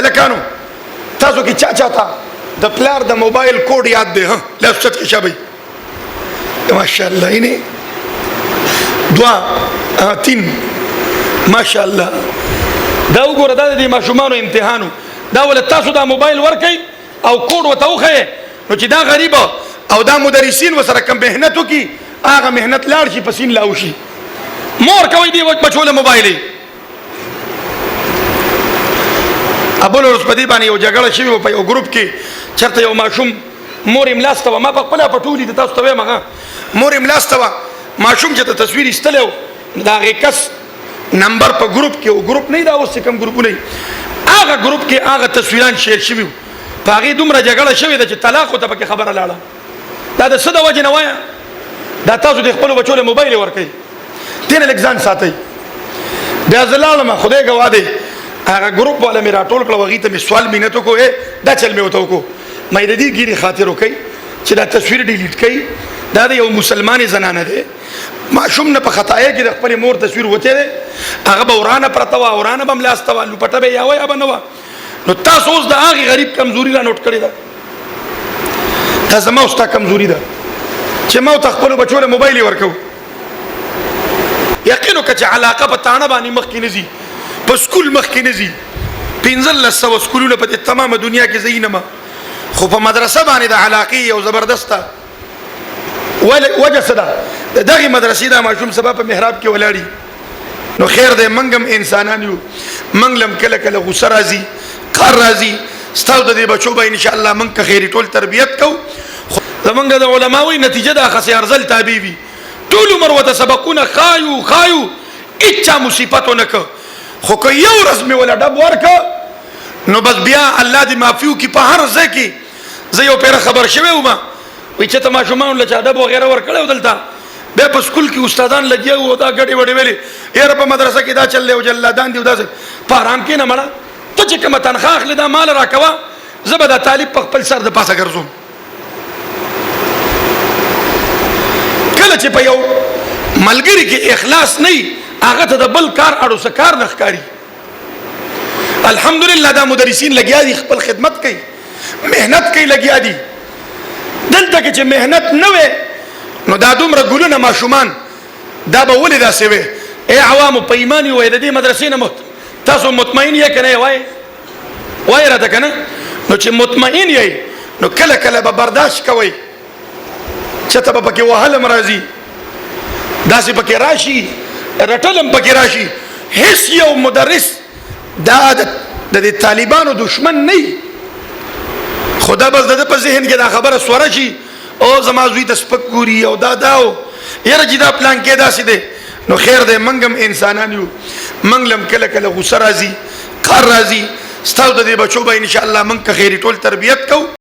الکانو تاسو کې چا چاته د پلار د موبایل کوډ یاد دی ها لفظت کې شابه ماشاءالله اینه دوا 3 ماشاءالله دا وګوره دا د ماشومانو امتحانو دا ول تاسو دا موبایل ورکي او کوډ وتوخه نو چې دا غریب او دا مدرسین وسره کم مهنت وکي هغه مهنت لاړ شي پسین لاو شي مور کوي دی بچوله موبایل ابو لورس په دې باندې یو جګړه شوی په یو ګروپ کې چرته یو ماشوم مور املاستو ما په خپل پټولې د تاسو ته ما مور املاستو ماشوم چې تصویر استلو دا غکس نمبر په ګروپ کې او ګروپ نه دا اوس کم ګروپ نه هغه ګروپ کې هغه تصویران شیر شوی په هغه دومره جګړه شوی د چې طلاق ته پکې خبره لاړه دا د څه د وجه نه وایا دا تاسو د خپل بچو له موبایل ورکړي دین الکسان ساتي بیا زلالما خدای گواه دی هغه ګروپ والا میرا ټول کړه وغه ته می سوال مينته کو دا چل می وته کو مې د دې ګيري خاطر وکي چې دا تصویر ډیلیټ کړي دا د یو مسلمانې زنانه ده معشوم نه په خطایا کې د خپل مور تصویر وته ده هغه بورانه پرتوا اورانه بم لاستوا لپټه به یا وای ابنوا نو تاسو اوس د هغه غریب کمزوري را نوٹ کړی دا زما اوس تا کمزوري ده چې ما تخپل بچو له موبایل ورکو یقینو کچ علاقه په تانه باندې مخ کې نزي په سکول مخ کې نزي 1500 سکولونه په تمامه دنیا کې زینما خو په مدرسه باندې د علاقه او زبردسته وجه صدا دغه مدرسې دا ماشوم سبب په محراب کې ولاړی نو خیر دې منګم انسانان یو منګلم کله کله غوسه راځي قر راځي ستاسو د دې بچو به ان شاء الله منګ خیر ټول تربيت کو زمونږ د علماوی نتیجه د خسي ارزل تابيبي ټول عمر وته سبقونه خایو اچا مصیبتونه ک خو که یو رسمي ولا ډب ورکا نو بس بیا الله دې معفو کی په هر ځای کې زه یو پیر خبر شوی وم وی چې ته ماشومان له چا ډب وغیرہ ورکړو دلته به په سکول کې استادان لګي او دا غړي وړي ویلي یاره په مدرسه کې دا چلې او جلادان دی دا په آرام کې نه مړه ته چې کوم تنخواه اخلي دا مال راکوا زبدا طالب په خپل سر د پاسه ګرځوم کله چې په یو ملګری کې اخلاص نه هغه ته د بل کار اړو سکار نخکاری الحمدلله دا مدرسین لګیا دي خپل خدمت کوي مهنت کوي لګیا دي دلته کې چې مهنت نه وي نو دا دومره ګلونه ماشومان دا به ولې داسې وي ای عوامو په ایمان وي د دې مدرسې نه تاسو مطمئن یې که نه وای راته که نه نو چې مطمئن یې نو کله کله به برداشت کوئ چته به پکې وهلم راځي داسې پکې راشي رټلم پکې راشي هیڅ یو مدرس دا د طالبانو دشمن نه خدا بس د په ذهن کې دا خبره سوره شي او زما زوی د سپک ګوري او دا داو یره چې دا پلان کې داسې دی نو خیر دی منګم انسانان یو منګلم کله کله غوسه راځي قهر راځي ستاسو د دې بچو به ان شاء الله منګ خیر ټول تربيت کو